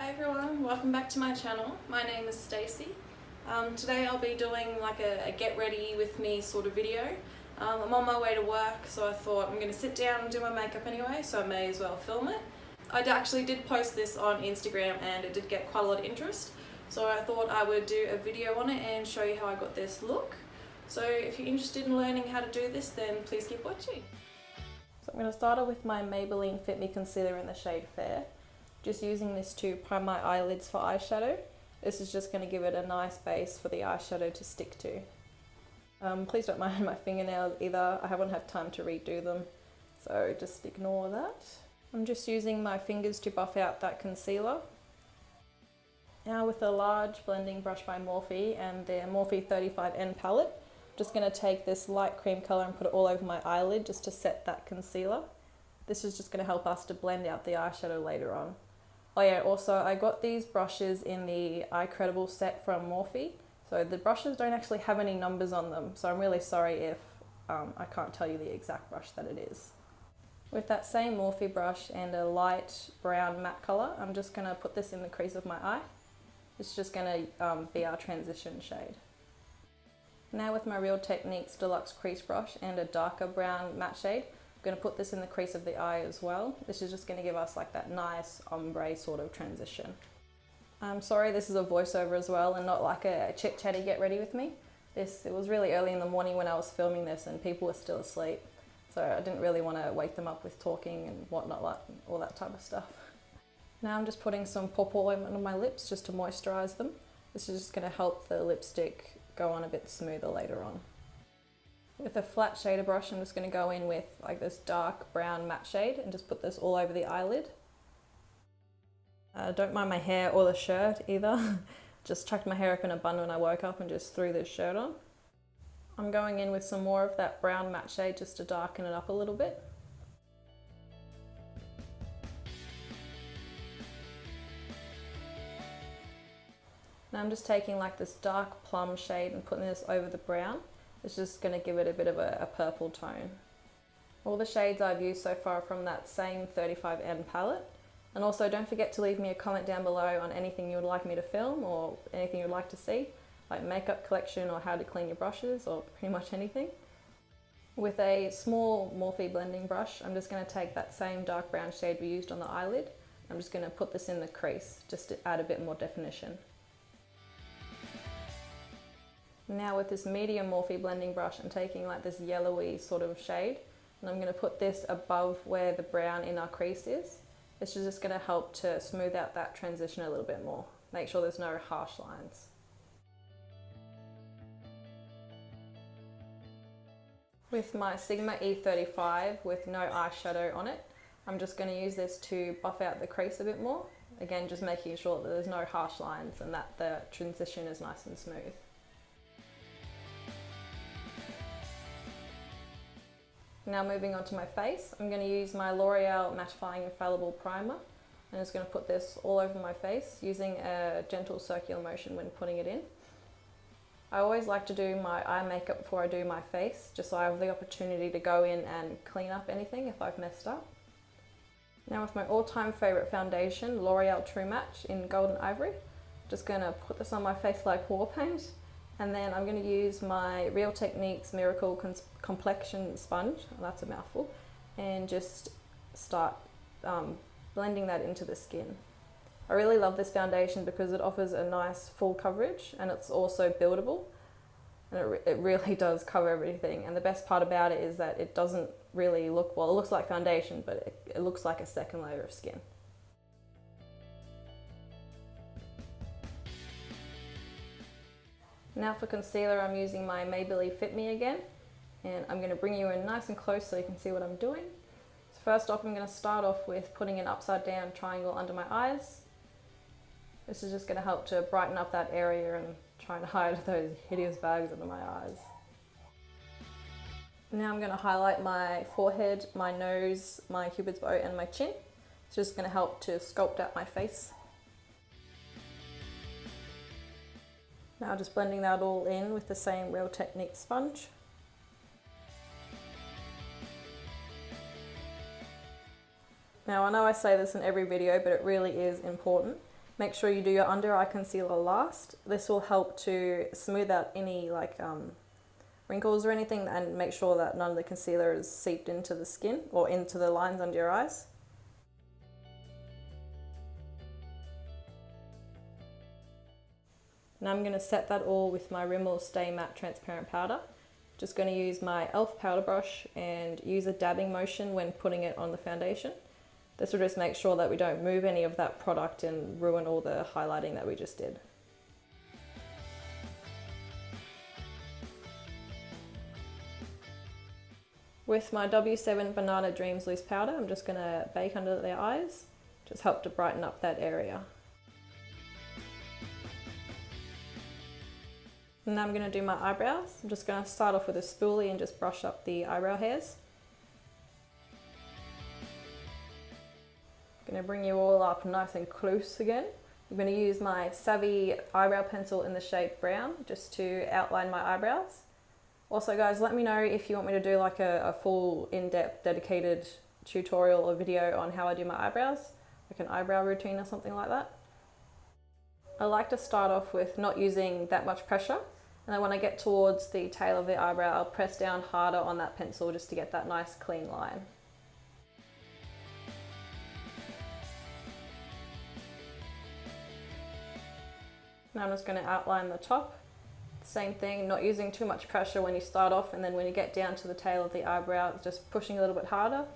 Hi everyone, welcome back to my channel. My name is Stacey. Today I'll be doing like a get ready with me sort of video. I'm on my way to work, so I thought I'm going to sit down and do my makeup anyway, so I may as well film it. I actually did post this on Instagram and it did get quite a lot of interest, so I thought I would do a video on it and show you how I got this look. So if you're interested in learning how to do this, then please keep watching. So I'm going to start off with my Maybelline Fit Me concealer in the shade Fair. Just using this to prime my eyelids for eyeshadow. This is just going to give it a nice base for the eyeshadow to stick to. Please don't mind my fingernails either, I haven't had time to redo them, so just ignore that. I'm just using my fingers to buff out that concealer. Now with a large blending brush by Morphe and their Morphe 35N palette, I'm just going to take this light cream colour and put it all over my eyelid just to set that concealer. This is just going to help us to blend out the eyeshadow later on. Oh yeah, also I got these brushes in the Eyecredible set from Morphe. So the brushes don't actually have any numbers on them, so I'm really sorry if I can't tell you the exact brush that it is. With that same Morphe brush and a light brown matte colour, I'm just going to put this in the crease of my eye. It's just going to be our transition shade. Now with my Real Techniques Deluxe Crease Brush and a darker brown matte shade, I'm going to put this in the crease of the eye as well. This is just going to give us like that nice ombre sort of transition. I'm sorry this is a voiceover as well and not like a chit chatty get ready with me. It was really early in the morning when I was filming this and people were still asleep. So I didn't really want to wake them up with talking and whatnot, like all that type of stuff. Now I'm just putting some pawpaw ointment on my lips just to moisturize them. This is just going to help the lipstick go on a bit smoother later on. With a flat shader brush, I'm just going to go in with like this dark brown matte shade and just put this all over the eyelid. Don't mind my hair or the shirt either. Just chucked my hair up in a bun when I woke up and just threw this shirt on. I'm going in with some more of that brown matte shade just to darken it up a little bit. Now I'm just taking like this dark plum shade and putting this over the brown. It's just going to give it a bit of a purple tone. All the shades I've used so far are from that same 35N palette. And also don't forget to leave me a comment down below on anything you would like me to film or anything you'd like to see, like makeup collection or how to clean your brushes or pretty much anything. With a small Morphe blending brush, I'm just going to take that same dark brown shade we used on the eyelid. I'm just going to put this in the crease just to add a bit more definition. Now with this medium Morphe blending brush, I'm taking like this yellowy sort of shade and I'm going to put this above where the brown in our crease is. This is just going to help to smooth out that transition a little bit more. Make sure there's no harsh lines. With my Sigma E35 with no eyeshadow on it, I'm just going to use this to buff out the crease a bit more. Again, just making sure that there's no harsh lines and that the transition is nice and smooth. Now moving on to my face, I'm going to use my L'Oreal Mattifying Infallible Primer. I'm just going to put this all over my face using a gentle circular motion when putting it in. I always like to do my eye makeup before I do my face, just so I have the opportunity to go in and clean up anything if I've messed up. Now with my all-time favourite foundation, L'Oreal True Match in Golden Ivory, just going to put this on my face like war paint. And then I'm going to use my Real Techniques Miracle Complexion Sponge, that's a mouthful, and just start blending that into the skin. I really love this foundation because it offers a nice full coverage and it's also buildable. And it really does cover everything. And the best part about it is that it doesn't really look, well, it looks like foundation, but it looks like a second layer of skin. Now for concealer, I'm using my Maybelline Fit Me again, and I'm going to bring you in nice and close so you can see what I'm doing. So first off, I'm going to start off with putting an upside down triangle under my eyes. This is just going to help to brighten up that area and trying to hide those hideous bags under my eyes. Now I'm going to highlight my forehead, my nose, my cupid's bow and my chin. It's just going to help to sculpt out my face. Now just blending that all in with the same Real Techniques sponge. Now I know I say this in every video, but it really is important. Make sure you do your under eye concealer last. This will help to smooth out any wrinkles or anything, and make sure that none of the concealer is seeped into the skin or into the lines under your eyes. Now I'm going to set that all with my Rimmel Stay Matte transparent powder. Just going to use my e.l.f. powder brush and use a dabbing motion when putting it on the foundation. This will just make sure that we don't move any of that product and ruin all the highlighting that we just did. With my W7 Banana Dreams Loose Powder, I'm just going to bake under their eyes, just help to brighten up that area. And now I'm going to do my eyebrows. I'm just going to start off with a spoolie and just brush up the eyebrow hairs. I'm going to bring you all up nice and close again. I'm going to use my Savvy eyebrow pencil in the shade brown just to outline my eyebrows. Also guys, let me know if you want me to do like a full in-depth dedicated tutorial or video on how I do my eyebrows, like an eyebrow routine or something like that. I like to start off with not using that much pressure, and then when I get towards the tail of the eyebrow, I'll press down harder on that pencil just to get that nice clean line. Now I'm just going to outline the top. Same thing, not using too much pressure when you start off, and then when you get down to the tail of the eyebrow, just pushing a little bit harder.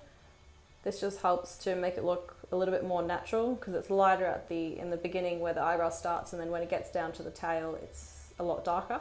This just helps to make it look a little bit more natural because it's lighter in the beginning where the eyebrow starts, and then when it gets down to the tail, it's a lot darker.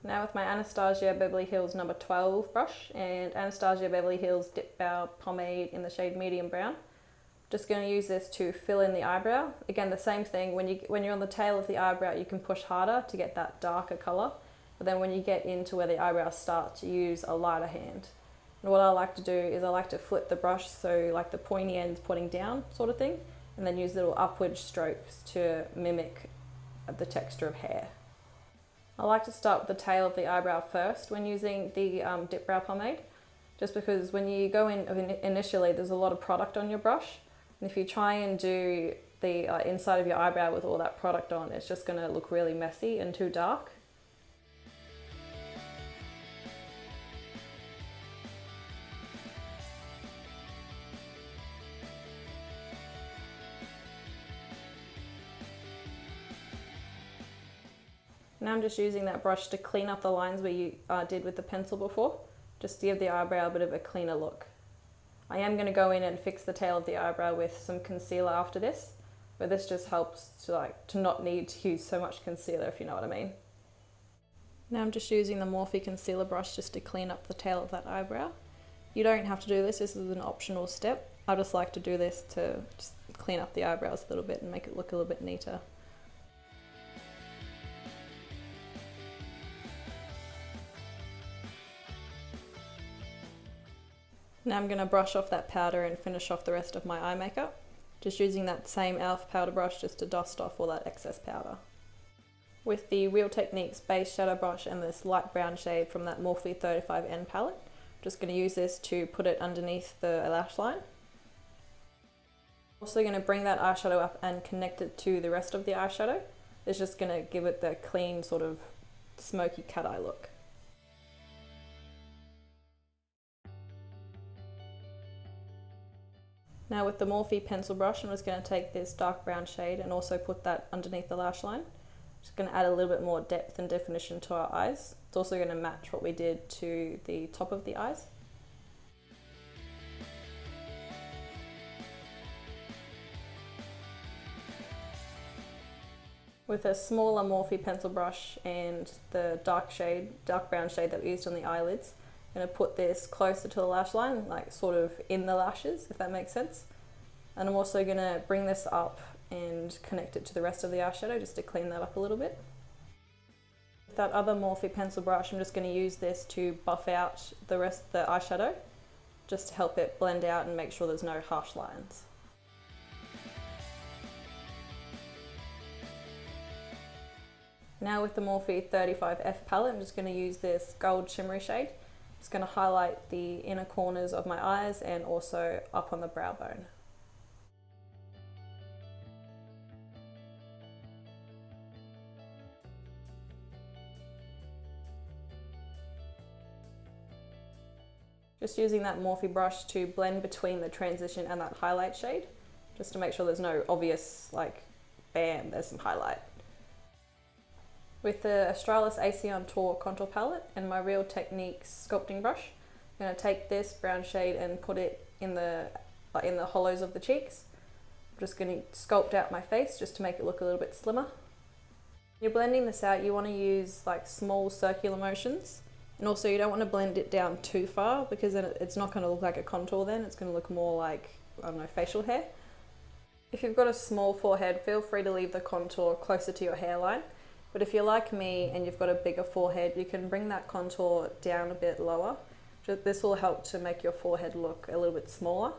Now with my Anastasia Beverly Hills number 12 brush and Anastasia Beverly Hills Dipbrow Pomade in the shade medium brown, just going to use this to fill in the eyebrow. Again, the same thing, when you're on the tail of the eyebrow, you can push harder to get that darker colour, but then when you get into where the eyebrows start, to use a lighter hand. And what I like to do is I like to flip the brush so like the pointy end's pointing down sort of thing, and then use little upward strokes to mimic the texture of hair. I like to start with the tail of the eyebrow first when using the Dipbrow pomade, just because when you go in initially, there's a lot of product on your brush, and if you try and do the inside of your eyebrow with all that product on, it's just going to look really messy and too dark. Now I'm just using that brush to clean up the lines we did with the pencil before, just to give the eyebrow a bit of a cleaner look. I am going to go in and fix the tail of the eyebrow with some concealer after this, but this just helps to not need to use so much concealer, if you know what I mean. Now I'm just using the Morphe concealer brush just to clean up the tail of that eyebrow. You don't have to do this, this is an optional step. I just like to do this to just clean up the eyebrows a little bit and make it look a little bit neater. Now I'm going to brush off that powder and finish off the rest of my eye makeup. Just using that same e.l.f. powder brush just to dust off all that excess powder. With the Real Techniques base shadow brush and this light brown shade from that Morphe 35N palette, I'm just going to use this to put it underneath the lash line. Also going to bring that eyeshadow up and connect it to the rest of the eyeshadow. It's just going to give it the clean sort of smoky cat eye look. Now with the Morphe pencil brush, I'm just going to take this dark brown shade and also put that underneath the lash line. Just going to add a little bit more depth and definition to our eyes. It's also going to match what we did to the top of the eyes. With a smaller Morphe pencil brush and the dark brown shade that we used on the eyelids, I'm going to put this closer to the lash line, like sort of in the lashes, if that makes sense. And I'm also going to bring this up and connect it to the rest of the eyeshadow just to clean that up a little bit. With that other Morphe pencil brush, I'm just going to use this to buff out the rest of the eyeshadow. just to help it blend out and make sure there's no harsh lines. Now with the Morphe 35F palette, I'm just going to use this gold shimmery shade. It's going to highlight the inner corners of my eyes and also up on the brow bone. Just using that Morphe brush to blend between the transition and that highlight shade, just to make sure there's no obvious, like, bam, there's some highlight. With the Australis AC on Tour contour palette and my Real Techniques sculpting brush, I'm going to take this brown shade and put it in the hollows of the cheeks. I'm just going to sculpt out my face just to make it look a little bit slimmer. When you're blending this out, you want to use like small circular motions, and also you don't want to blend it down too far because then it's not going to look like a contour then, it's going to look more like, I don't know, facial hair. If you've got a small forehead, feel free to leave the contour closer to your hairline. But if you're like me and you've got a bigger forehead, you can bring that contour down a bit lower. This will help to make your forehead look a little bit smaller.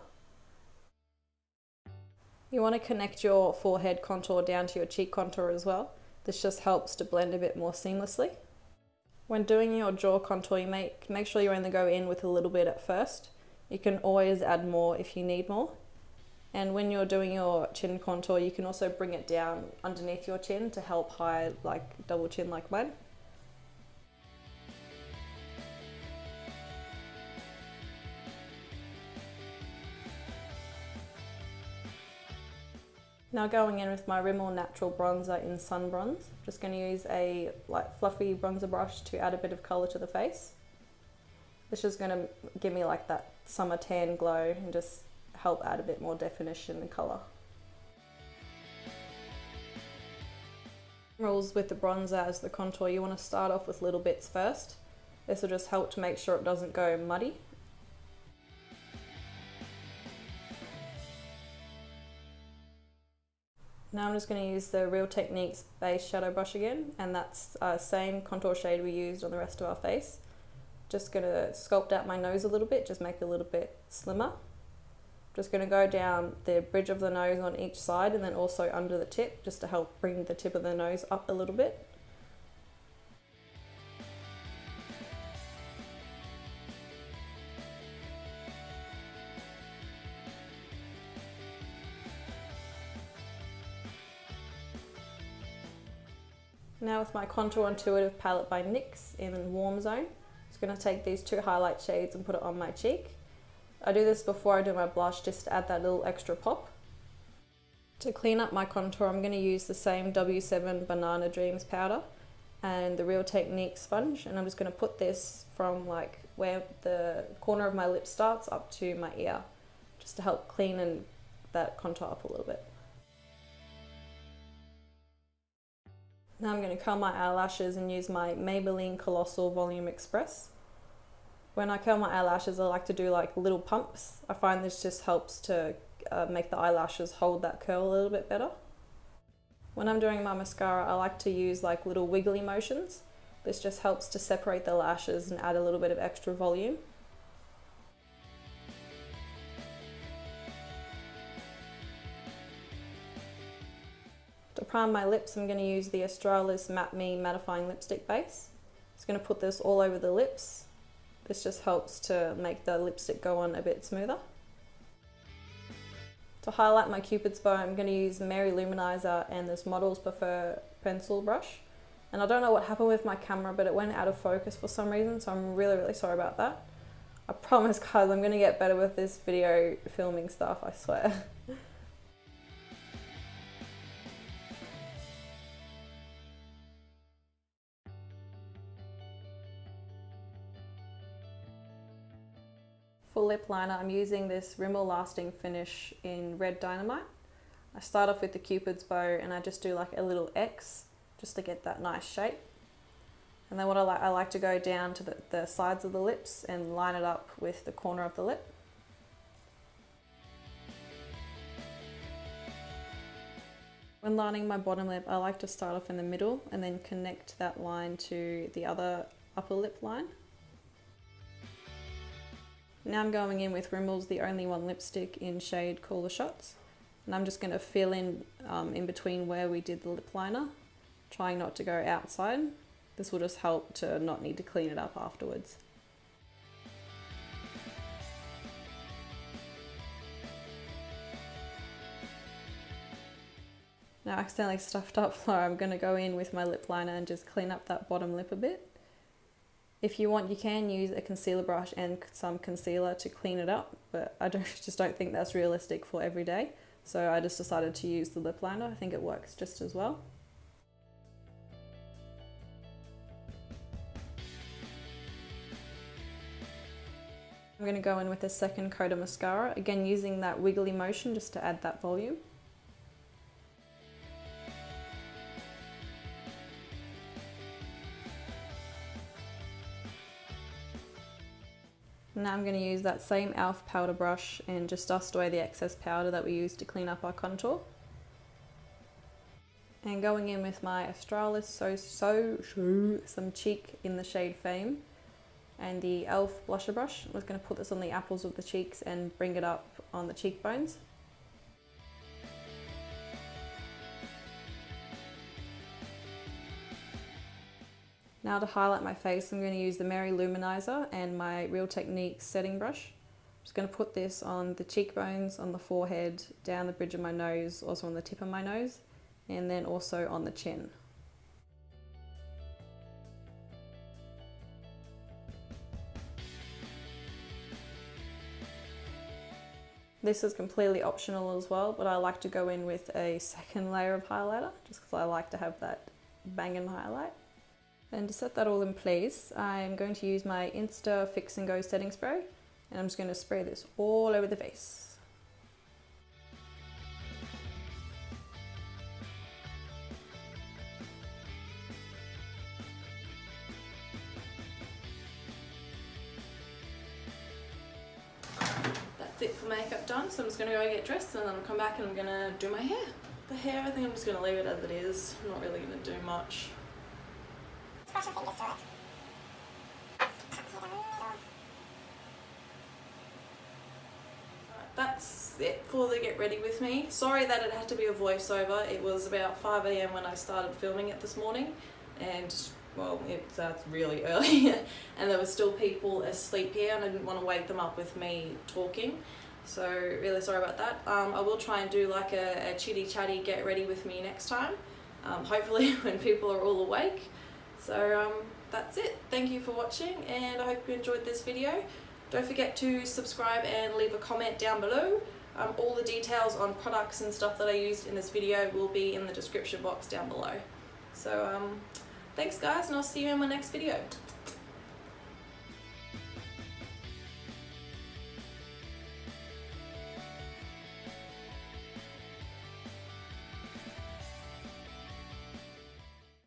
You want to connect your forehead contour down to your cheek contour as well. This just helps to blend a bit more seamlessly. When doing your jaw contour, you make sure you only go in with a little bit at first. You can always add more if you need more. And when you're doing your chin contour, you can also bring it down underneath your chin to help hide like double chin like mine. Now going in with my Rimmel Natural Bronzer in Sun Bronze, just going to use a like fluffy bronzer brush to add a bit of colour to the face. This is going to give me like that summer tan glow and just help add a bit more definition and colour. Rules with the bronzer as the contour, you want to start off with little bits first. This will just help to make sure it doesn't go muddy. Now I'm just going to use the Real Techniques base shadow brush again, and that's the same contour shade we used on the rest of our face. Just going to sculpt out my nose a little bit, just make it a little bit slimmer. Just going to go down the bridge of the nose on each side and then also under the tip, just to help bring the tip of the nose up a little bit. Now with my Contour Intuitive palette by NYX in Warm Zone, I'm just going to take these two highlight shades and put it on my cheek. I do this before I do my blush just to add that little extra pop. To clean up my contour, I'm going to use the same W7 Banana Dreams powder and the Real Techniques sponge, and I'm just going to put this from like where the corner of my lip starts up to my ear, just to help clean that contour up a little bit. Now I'm going to curl my eyelashes and use my Maybelline Colossal Volume Express. When I curl my eyelashes, I like to do like little pumps. I find this just helps to make the eyelashes hold that curl a little bit better. When I'm doing my mascara, I like to use like little wiggly motions. This just helps to separate the lashes and add a little bit of extra volume. To prime my lips, I'm going to use the Australis Matte Me Mattifying Lipstick Base. Just going to put this all over the lips. This just helps to make the lipstick go on a bit smoother. To highlight my Cupid's bow, I'm going to use Mary Luminizer and this Models Prefer pencil brush. And I don't know what happened with my camera, but it went out of focus for some reason, so I'm really sorry about that. I promise guys, I'm going to get better with this video filming stuff, I swear. For lip liner, I'm using this Rimmel Lasting Finish in Red Dynamite. I start off with the Cupid's bow and I just do like a little X just to get that nice shape. And then what I like to go down to the sides of the lips and line it up with the corner of the lip. When lining my bottom lip, I like to start off in the middle and then connect that line to the other upper lip line. Now I'm going in with Rimmel's The Only One lipstick in shade Cooler Shots. And I'm just going to fill in between where we did the lip liner, trying not to go outside. This will just help to not need to clean it up afterwards. Now I accidentally stuffed up flour. I'm going to go in with my lip liner and just clean up that bottom lip a bit. If you want, you can use a concealer brush and some concealer to clean it up, but I just don't think that's realistic for every day. So I just decided to use the lip liner. I think it works just as well. I'm going to go in with a second coat of mascara, again using that wiggly motion just to add that volume. Now I'm going to use that same e.l.f. powder brush and just dust away the excess powder that we used to clean up our contour. And going in with my Australis some cheek in the shade Fame and the e.l.f. blusher brush. I'm just going to put this on the apples of the cheeks and bring it up on the cheekbones. Now to highlight my face, I'm going to use the Mary Luminizer and my Real Techniques setting brush. I'm just going to put this on the cheekbones, on the forehead, down the bridge of my nose, also on the tip of my nose, and then also on the chin. This is completely optional as well, but I like to go in with a second layer of highlighter, just because I like to have that banging highlight. And to set that all in place, I'm going to use my Insta Fix and Go setting spray, and I'm just going to spray this all over the face. That's it for makeup done, so I'm just going to go get dressed and then I'll come back and I'm going to do my hair. The hair, I think I'm just going to leave it as it is. I'm not really going to do much. Brush your fingers through it. That's it for the get ready with me. Sorry that it had to be a voiceover. It was about 5 AM when I started filming it this morning, and well, it's really early and there were still people asleep here and I didn't want to wake them up with me talking. So really sorry about that. I will try and do like a chitty chatty get ready with me next time. Hopefully when people are all awake. So that's it. Thank you for watching and I hope you enjoyed this video. Don't forget to subscribe and leave a comment down below. All the details on products and stuff that I used in this video will be in the description box down below. So thanks guys, and I'll see you in my next video.